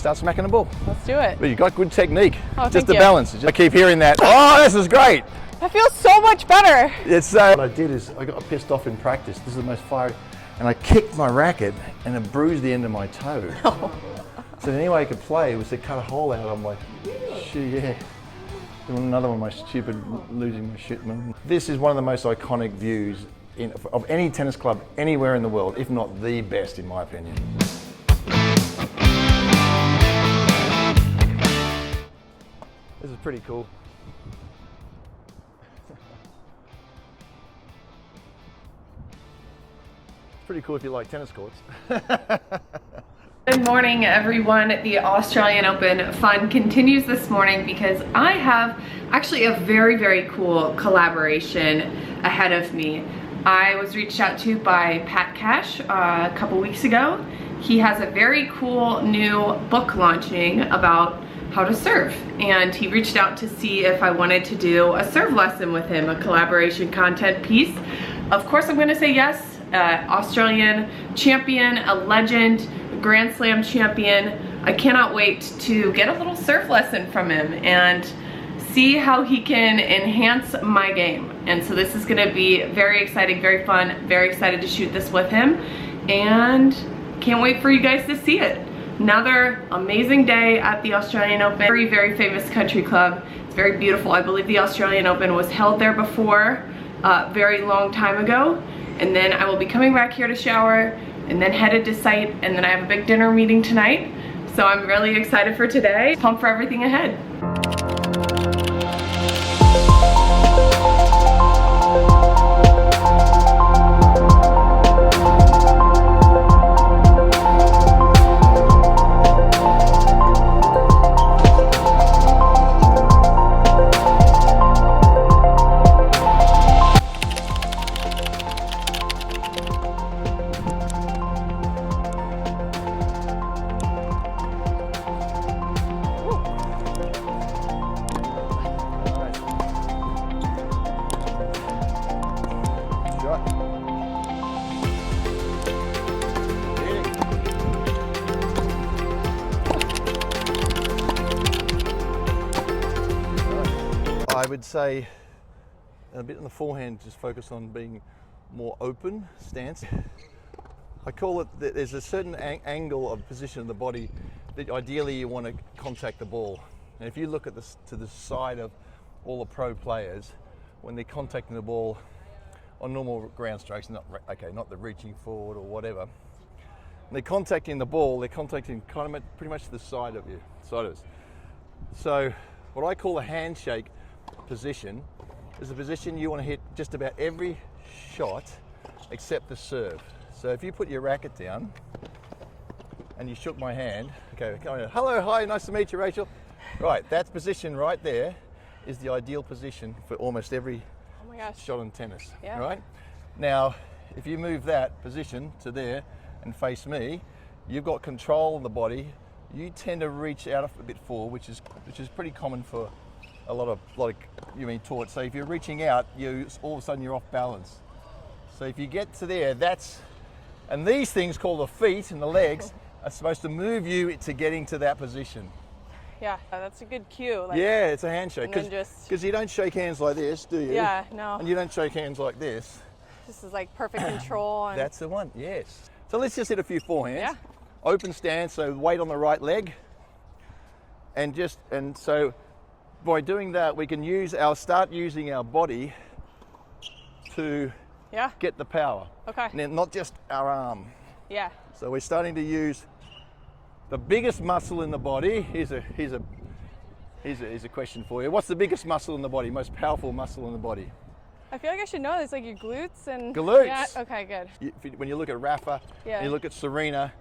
start smacking the ball. Let's do it. But you got good technique. Oh, just the you. balance. I keep hearing that. Oh, this is great. That feels so much better. It's what I did is I got pissed off in practice. This is the most fiery, and I kicked my racket and it bruised the end of my toe. Oh. So the only way I could play was to cut a hole out. I'm like, shit, yeah. Another one of my stupid losing my shit, man. This is one of the most iconic views of any tennis club anywhere in the world, if not the best, in my opinion. This is pretty cool. It's pretty cool if you like tennis courts. Good morning, everyone. The Australian Open fun continues this morning because I have actually a very, very cool collaboration ahead of me. I was reached out to by Pat Cash a couple weeks ago. He has a very cool new book launching about how to serve, and he reached out to see if I wanted to do a serve lesson with him, a collaboration content piece. Of course I'm going to say yes. Australian champion, a legend, Grand Slam champion. I cannot wait to get a little serve lesson from him and see how he can enhance my game. And so this is going to be very exciting, very fun, very excited to shoot this with him, and can't wait for you guys to see it. Another amazing day at the Australian Open. Very, very famous country club. It's very beautiful. I believe the Australian Open was held there before, very long time ago. And then I will be coming back here to shower and then headed to site, and then I have a big dinner meeting tonight. So I'm really excited for today. Pumped for everything ahead. I would say a bit in the forehand, just focus on being more open stance. I call it that there's a certain angle of position of the body that ideally you want to contact the ball. And if you look at this to the side of all the pro players, when they're contacting the ball on normal ground strokes, not the reaching forward or whatever, when they're contacting the ball, they're contacting kind of pretty much the side of you, side of us. So what I call a handshake position is the position you want to hit just about every shot except the serve. So if you put your racket down and you shook my hand, okay, hello, hi, nice to meet you, Rachel. Right, that position right there is the ideal position for almost every shot in tennis. Yeah. Right? Now, if you move that position to there and face me, you've got control of the body. You tend to reach out a bit forward, which is pretty common for a lot of taught. So if you're reaching out, all of a sudden you're off balance. So if you get to there, and these things called the feet and the legs are supposed to move you to getting to that position. Yeah, that's a good cue. Yeah, it's a handshake, because you don't shake hands like this, do you? Yeah, no. And you don't shake hands like this. This is like perfect control. And that's the one, yes. So let's just hit a few forehands. Yeah. Open stance, so weight on the right leg. And so by doing that, we can start using our body to get the power. Okay. Now, not just our arm. Yeah. So we're starting to use the biggest muscle in the body. Here's a question for you. What's the biggest muscle in the body? Most powerful muscle in the body? I feel like I should know. It's like your glutes and. Glutes. Yeah. Okay. Good. When you look at Rafa, and you look at Serena,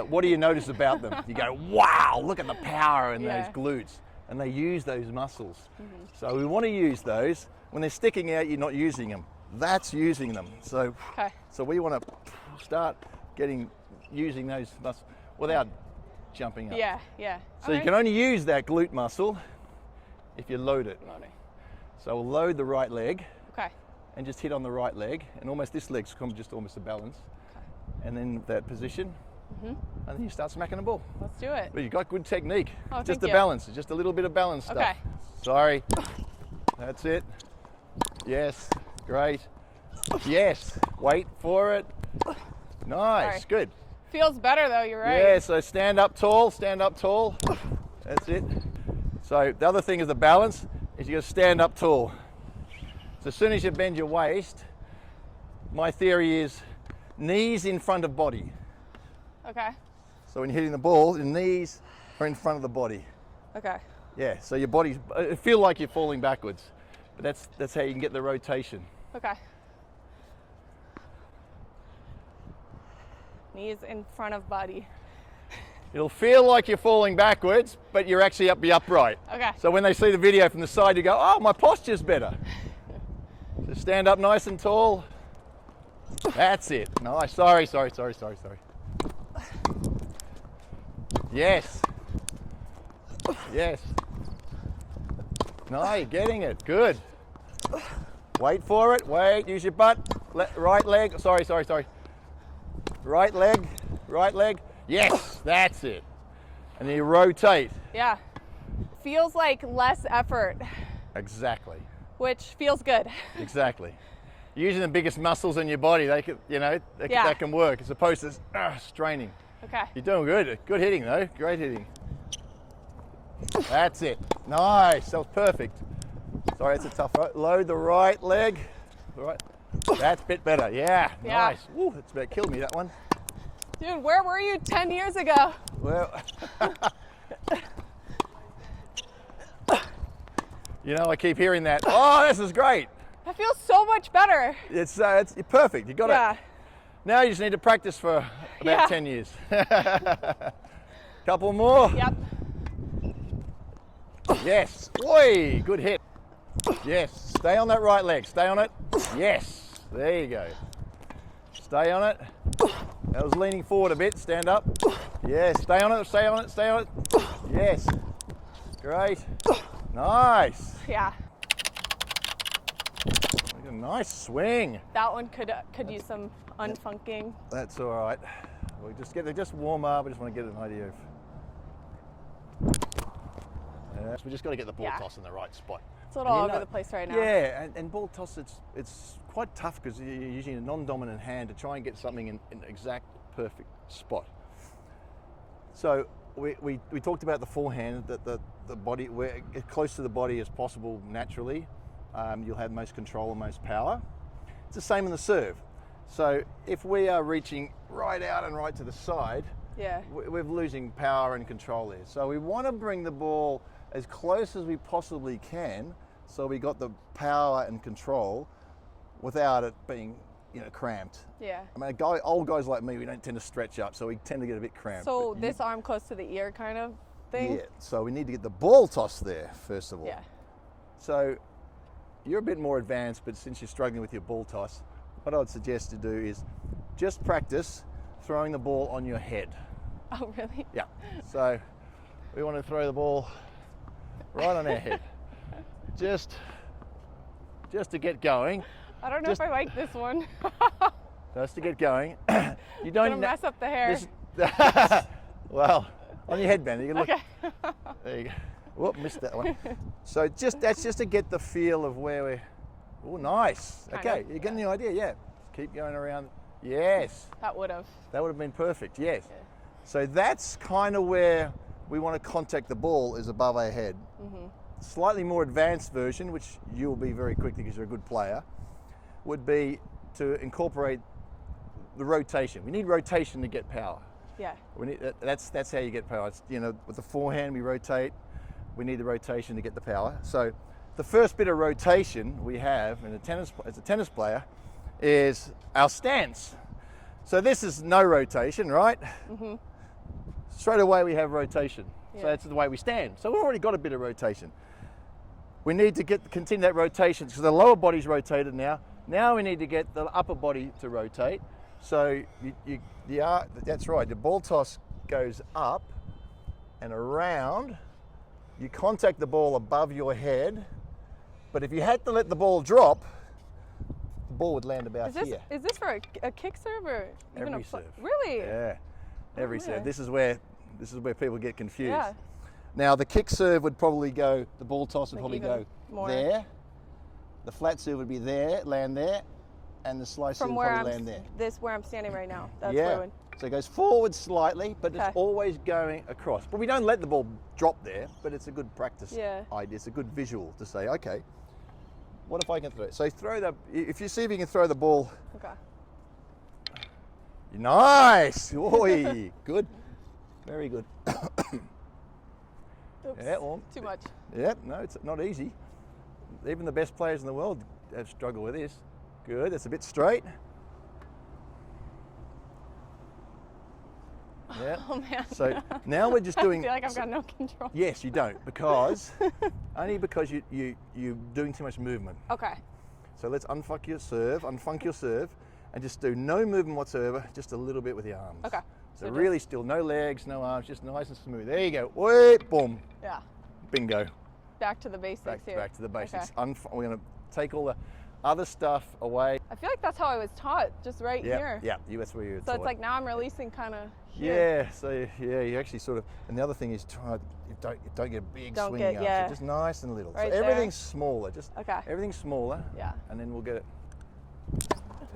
what do you notice about them? You go, wow! Look at the power in those glutes, and they use those muscles. Mm-hmm. So we want to use those. When they're sticking out, you're not using them. That's using them. So we want to start using those muscles without jumping up. Yeah, yeah. So you can only use that glute muscle if you load it. So we'll load the right leg. Okay. And just hit on the right leg, and almost this leg's just almost a balance. Okay. And then that position, Mm-hmm. And then you start smacking the ball. Let's do it. But you've got good technique. Oh, just the balance, just a little bit of balance stuff. Okay. Sorry. That's it. Yes, great. Yes, wait for it. Nice, Sorry. good. Feels better though, you're right. Yeah, so stand up tall, stand up tall. That's it. So the other thing is the balance, is you got to stand up tall. So as soon as you bend your waist, my theory is knees in front of body. Okay. So when you're hitting the ball, your knees are in front of the body. Okay. Yeah, so your body's, it feel like you're falling backwards, but that's how you can get the rotation. Okay. Knees in front of body. It'll feel like you're falling backwards, but you're actually be upright. Okay. So when they see the video from the side, you go, oh, my posture's better. So stand up nice and tall. That's it. Nice. Sorry. Yes. Yes. No, you're getting it. Good. Wait for it. Wait. Use your butt. Right leg. Sorry. Right leg. Yes, that's it. And then you rotate. Yeah. Feels like less effort, Exactly. which feels good. Exactly. Using the biggest muscles in your body, they can, that can work as opposed to straining. Okay. You're doing good. Good hitting though. Great hitting. That's it. Nice. That was perfect. Sorry, that's a tough one. Load the right leg. Right. That's a bit better. Yeah. Nice. Woo, that's about killed me, that one. Dude, where were you 10 years ago? Well, I keep hearing that. Oh, this is great. That feels so much better. It's perfect. You got it. Now you just need to practice for about 10 years. Couple more. Yep. Yes. Oi, good hit. Yes. Stay on that right leg. Stay on it. Yes. There you go. Stay on it. That was leaning forward a bit. Stand up. Yes. Stay on it. Yes. Great. Nice. Yeah. A nice swing. That one could use some unfunking. That's all right. We just warm up. I just want to get an idea of. So we just got to get the ball toss in the right spot. It's a little all over the place right now. Yeah, and ball toss, it's quite tough because you're using a non-dominant hand to try and get something in an exact perfect spot. So we talked about the forehand, that the body, where as close to the body as possible naturally, you'll have most control and most power. It's the same in the serve. So if we are reaching right out and right to the side, we're losing power and control there. So we want to bring the ball as close as we possibly can, so we got the power and control without it being, cramped. Yeah. I mean, old guys like me, we don't tend to stretch up, so we tend to get a bit cramped. So this arm close to the ear kind of thing? Yeah, so we need to get the ball toss there, first of all. Yeah. So you're a bit more advanced, but since you're struggling with your ball toss, what I would suggest to do is just practice throwing the ball on your head. Oh, really? Yeah. So we want to throw the ball right on our head. Just to get going. I don't know if I like this one. Just to get going. You don't gonna mess up the hair. Well, on your headband. You can look. Okay. There you go. Whoop, missed that one. So that's just to get the feel of where we're. Oh, nice. Okay, you're getting the idea. Yeah. Keep going around. Yes. That would have been perfect. Yes. Yeah. So that's kind of where we want to contact the ball, is above our head. Mm-hmm. Slightly more advanced version, which you'll be very quickly because you're a good player, would be to incorporate the rotation. We need rotation to get power. Yeah. That's how you get power. It's, with the forehand we rotate. We need the rotation to get the power. So the first bit of rotation we have as a tennis player is our stance. So this is no rotation, right? Mm-hmm. Straight away we have rotation. Yeah. So that's the way we stand. So we've already got a bit of rotation. We need to continue that rotation because the lower body's rotated now. Now we need to get the upper body to rotate. So that's right, the ball toss goes up and around. You contact the ball above your head, but if you had to let the ball drop, the ball would land about here. Is this for a kick serve or even Every serve. Really? Yeah. Every really? serve. This is where people get confused. Yeah. Now the kick serve would probably go, the ball toss would Like probably go even more. there. The flat serve would be there, land there, and the slice serve From would where probably land there. where I'm standing right now. That's Yeah. where it would. So it goes forward slightly, but Okay. it's always going across. But we don't let the ball drop there, but it's a good practice idea. It's a good visual to say, okay, what if I can throw it? So throw the, if you see if you can throw the ball. Okay. Nice! Oi, good. Very good. Oops. Yeah, well, Too much. yeah, no, it's not easy. Even the best players in the world have struggled with this. Good, that's a bit straight. Yeah. Oh man. So now we're just doing. I feel like I've got no control. Yes, you don't, because only because you're doing too much movement. Okay. So let's unfuck your serve, and just do no movement whatsoever, just a little bit with the arms. Okay. So really still, no legs, no arms, just nice and smooth. There you go. Wait, boom. Yeah. Bingo. Back to the basics here. Back to the basics. Okay. We're going to take all the other stuff away. I feel like that's how I was taught, just right here. Yeah, that's where you're So taught. it's like now I'm releasing kind of here. Yeah, so yeah, you actually sort of, and the other thing is you don't get a big swinging arm, so just nice and little. Right so everything's smaller, just everything's smaller. Yeah. And then we'll get it.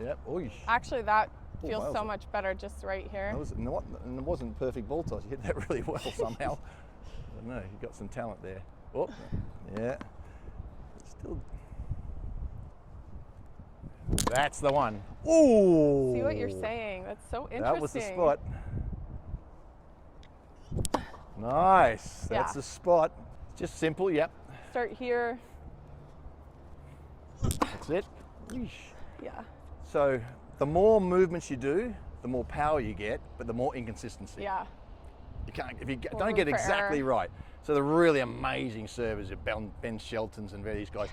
Yep. Oy. Actually, that Oh, feels wow. so much better just right here. And it wasn't perfect ball toss. You hit that really well somehow. I don't know. You got some talent there. Oh, yeah. Still. That's the one. Ooh. See what you're saying. That's so interesting. That was the spot. Nice. That's the spot. Just simple. Yep. Start here. That's it. Eesh. Yeah. So the more movements you do, the more power you get, but the more inconsistency. Yeah. You can't, if you More don't room get for exactly error. right. So the really amazing servers are Ben Shelton's and these guys,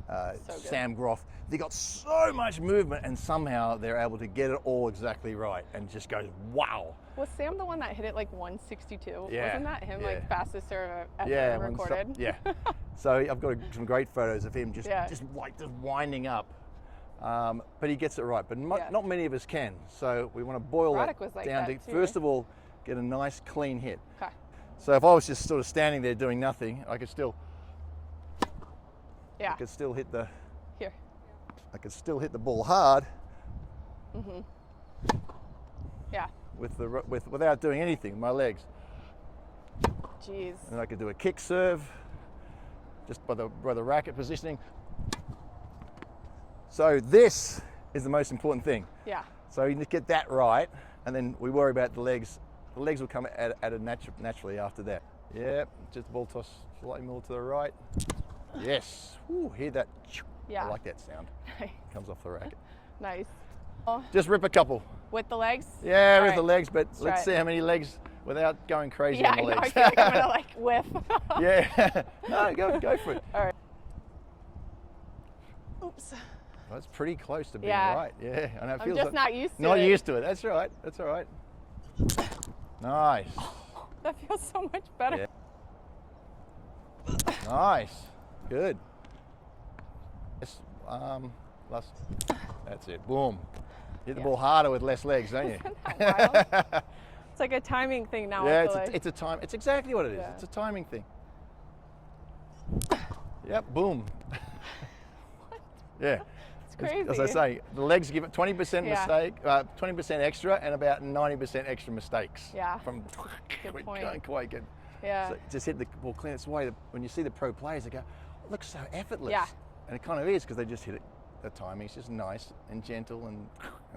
So good. Sam Groff, they got so much movement and somehow they're able to get it all exactly right and just goes, wow. Was Sam the one that hit it like 162? Yeah, Wasn't that him, yeah. like fastest serve ever Yeah, recorded? yeah. So I've got some great photos of him just winding up. But he gets it right, but not many of us can. So we want to boil Roddick that was like down that to, too. first of all, get a nice clean hit. Okay. So if I was just sort of standing there doing nothing, I could still Yeah. hit the Here. I could still hit the ball hard. Yeah. Without doing anything with my legs. Jeez. And I could do a kick serve just by the racket positioning. So this is the most important thing. Yeah. So you get that right, and then we worry about the legs. The legs will come at it naturally after that. Yeah, just ball toss slightly more to the right. Yes. Ooh, hear that? Yeah. I like that sound. Nice. Comes off the racket. Nice. Just rip a couple. With the legs? Yeah, All with right. the legs, but try let's it. see how many legs without going crazy Yeah, on the I know. I legs. feel like I'm gonna like whiff. Yeah. No, go for it. All right. Oops. That's pretty close to being Yeah. right. Yeah, I know. It I'm feels just like, not used to not it. used to it. That's all right. That's all right. Nice. That feels so much better. Yeah. Nice. Good. Yes. That's it. Boom. Hit the ball harder with less legs, don't you? Isn't that wild? It's like a timing thing now. Yeah, with the legs. it's a time. It's exactly what it is. Yeah. It's a timing thing. Yep. Boom. Yeah. It's crazy. As I say, the legs give it 20% Yeah. mistake, 20% extra, and about 90% extra mistakes. Yeah. From Good point. going quite good. Yeah. So just hit the ball clean. That's why when you see the pro players, they go, "It looks so effortless." Yeah. And it kind of is because they just hit it. The timing's just nice and gentle, and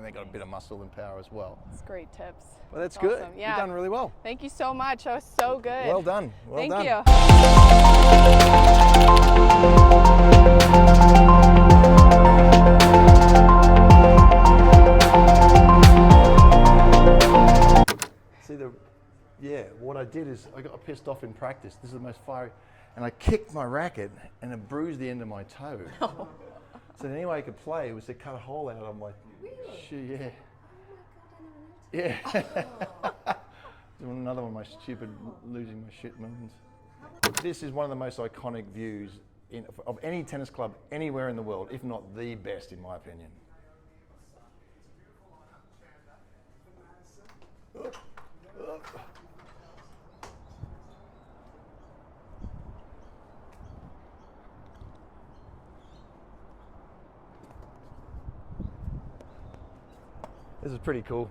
they got a bit of muscle and power as well. It's great tips. Well, that's good. Awesome. Yeah. You've done really well. Thank you so much. That was so good. Well done. Well Thank done. you. See what I did is I got pissed off in practice. This is the most fiery, and I kicked my racket and it bruised the end of my toe. So the only way I could play was to cut a hole out on my shoe. Yeah. Doing another one of my stupid losing my shit moments. This is one of the most iconic views of any tennis club anywhere in the world, if not the best in my opinion. This is pretty cool.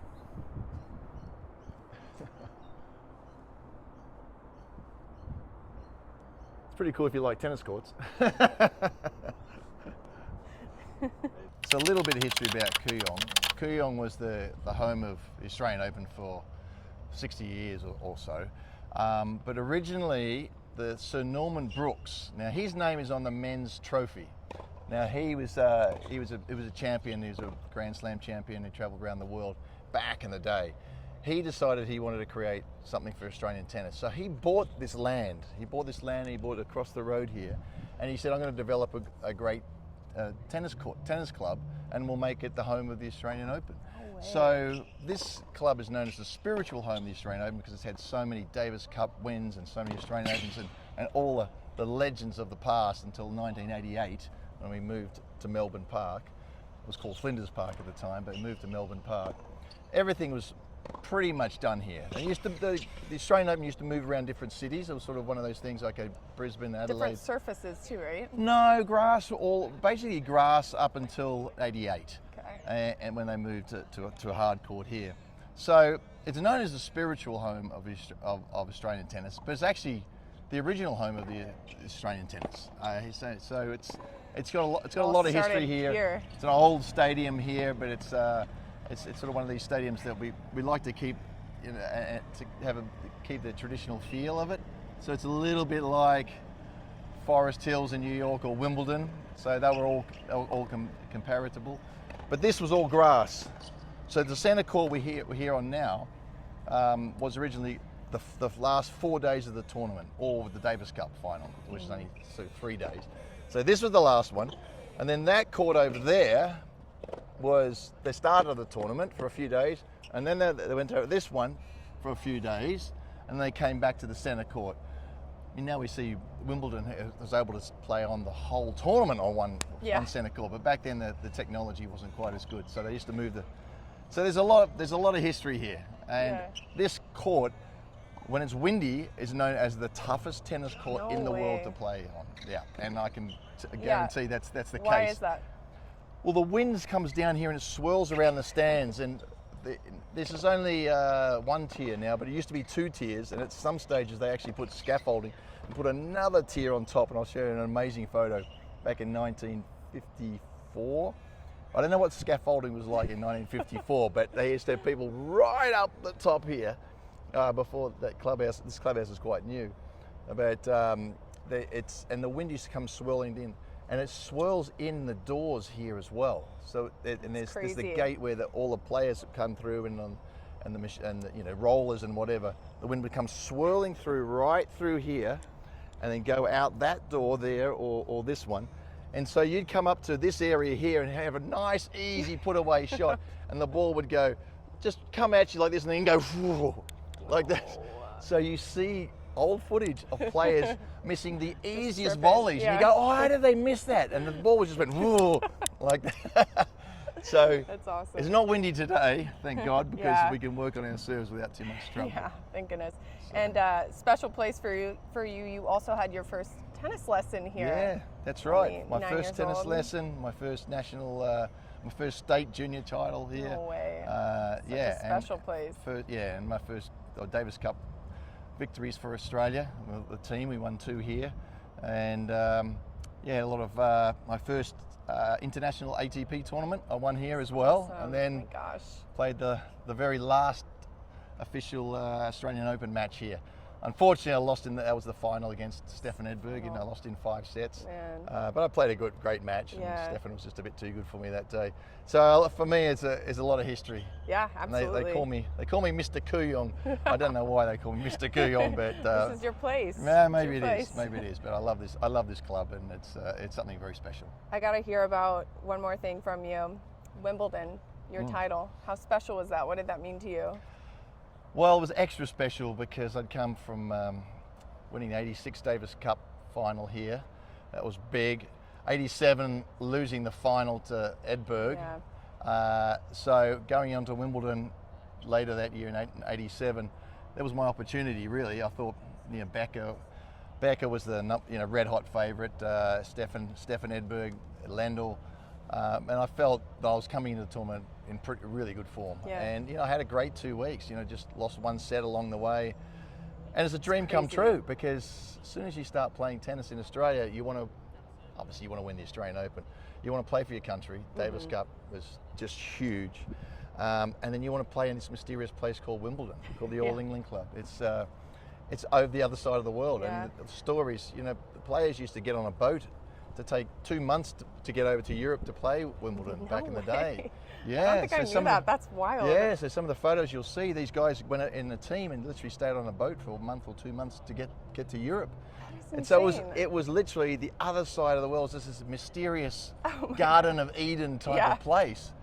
It's pretty cool if you like tennis courts. So a little bit of history about Kooyong. Kooyong was the home of the Australian Open for 60 years or so. But originally, the Sir Norman Brooks, now his name is on the men's trophy. Now he was a champion, he was a Grand Slam champion, he travelled around the world back in the day. He decided he wanted to create something for Australian tennis. So he bought this land. He bought it across the road here, and he said, I'm going to develop a great tennis club, and we'll make it the home of the Australian Open. Oh, so this club is known as the spiritual home of the Australian Open because it's had so many Davis Cup wins and so many Australian Opens and all the legends of the past until 1988 when we moved to Melbourne Park. It was called Flinders Park at the time, but we moved to Melbourne Park. Everything was pretty much done here. The Australian Open used to move around different cities. It was sort of one of those things like Brisbane, Adelaide. Different surfaces too, right? No, basically grass up until 88. Okay. And when they moved to a hard court here. So it's known as the spiritual home of Australian tennis, but it's actually the original home of the Australian tennis. So it's got a lot of history here. It's an old stadium here, but it's sort of one of these stadiums that we like to keep, keep the traditional feel of it. So it's a little bit like Forest Hills in New York or Wimbledon. So they were all comparable. But this was all grass. So the centre court we're here on now was originally the last 4 days of the tournament, or the Davis Cup final, which is only 3 days. So this was the last one. And then that court over there was the start of the tournament for a few days, and then they went to this one for a few days, and they came back to the centre court. And now we see Wimbledon was able to play on the whole tournament on one centre court, but back then the technology wasn't quite as good, so they used to move So there's a lot of history here, and this court, when it's windy, is known as the toughest tennis court in the world to play on. Yeah, and I can guarantee that's the case. Why is that? Well, the wind comes down here and it swirls around the stands, and this is only one tier now, but it used to be 2 tiers, and at some stages they actually put scaffolding and put another tier on top, and I'll show you an amazing photo back in 1954. I don't know what scaffolding was like in 1954, but they used to have people right up the top here before that clubhouse. This clubhouse is quite new, but and the wind used to come swirling in. And it swirls in the doors here as well. So there's the gate where all the players come through, and the rollers and whatever. The wind would come swirling through right through here, and then go out that door there or this one. And so you'd come up to this area here and have a nice, easy put-away shot, and the ball would just come at you like this, and then go like that. So you see old footage of players missing the easiest volleys. And you go, oh, how did they miss that? And the ball just went whoa, like that. So that's awesome. It's not windy today, thank God, because we can work on our serves without too much trouble. Yeah, thank goodness. So. And special place for you. You also had your first tennis lesson here. Yeah, that's right. My first tennis lesson, my first national, my first state junior title here. No way. Such a special place. And my first Davis Cup victories for Australia. The team, we won 2 here, and a lot of my first international ATP tournament I won here as well. Awesome. And then played the very last official Australian Open match here. Unfortunately, I lost that was the final against Stefan Edberg, and I lost in 5 sets. But I played a great match, and Stefan was just a bit too good for me that day. So for me, it's a lot of history. Yeah, absolutely. They call me Mr. Kooyong. I don't know why they call me Mr. Kooyong, but this is your place. Yeah, maybe it is. Maybe it is. But I love this club, and it's something very special. I got to hear about one more thing from you, Wimbledon, your title. How special was that? What did that mean to you? Well, it was extra special because I'd come from winning the 86 Davis Cup final here. That was big. 87, losing the final to Edberg. So going on to Wimbledon later that year in 87, that was my opportunity, really. I thought, Becker was the red hot favourite, Stefan Edberg, Lendl, and I felt that I was coming into the tournament in really good form. Yeah. And, you know, I had a great 2 weeks, you know, just lost 1 set along the way. And it's a dream come true, because as soon as you start playing tennis in Australia, you want to, obviously you want to win the Australian Open. You want to play for your country. Davis Cup was just huge. And then you want to play in this mysterious place called Wimbledon, called the All England Club. It's over the other side of the world. And the stories, you know, the players used to get on a boat to take 2 months to get over to Europe to play Wimbledon back in the day. Yeah, I don't think I knew that. That's wild. Yeah, so some of the photos you'll see, these guys went in a team and literally stayed on a boat for a month or 2 months to get to Europe. And so it was literally the other side of the world. This is a mysterious Garden of Eden type of place.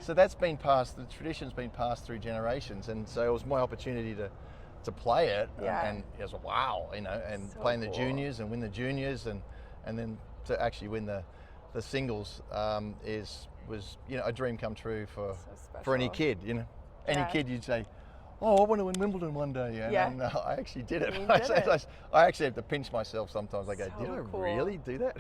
So that's been passed, the tradition's been passed through generations, and so it was my opportunity to play it, and it was wow, you know, and so play in the juniors and win the juniors, and then to actually win the singles was, you know, a dream come true for any kid, you know. Any kid, you'd say, oh, I want to win Wimbledon one day, and I actually did it. I actually have to pinch myself sometimes. I go, did I really do that?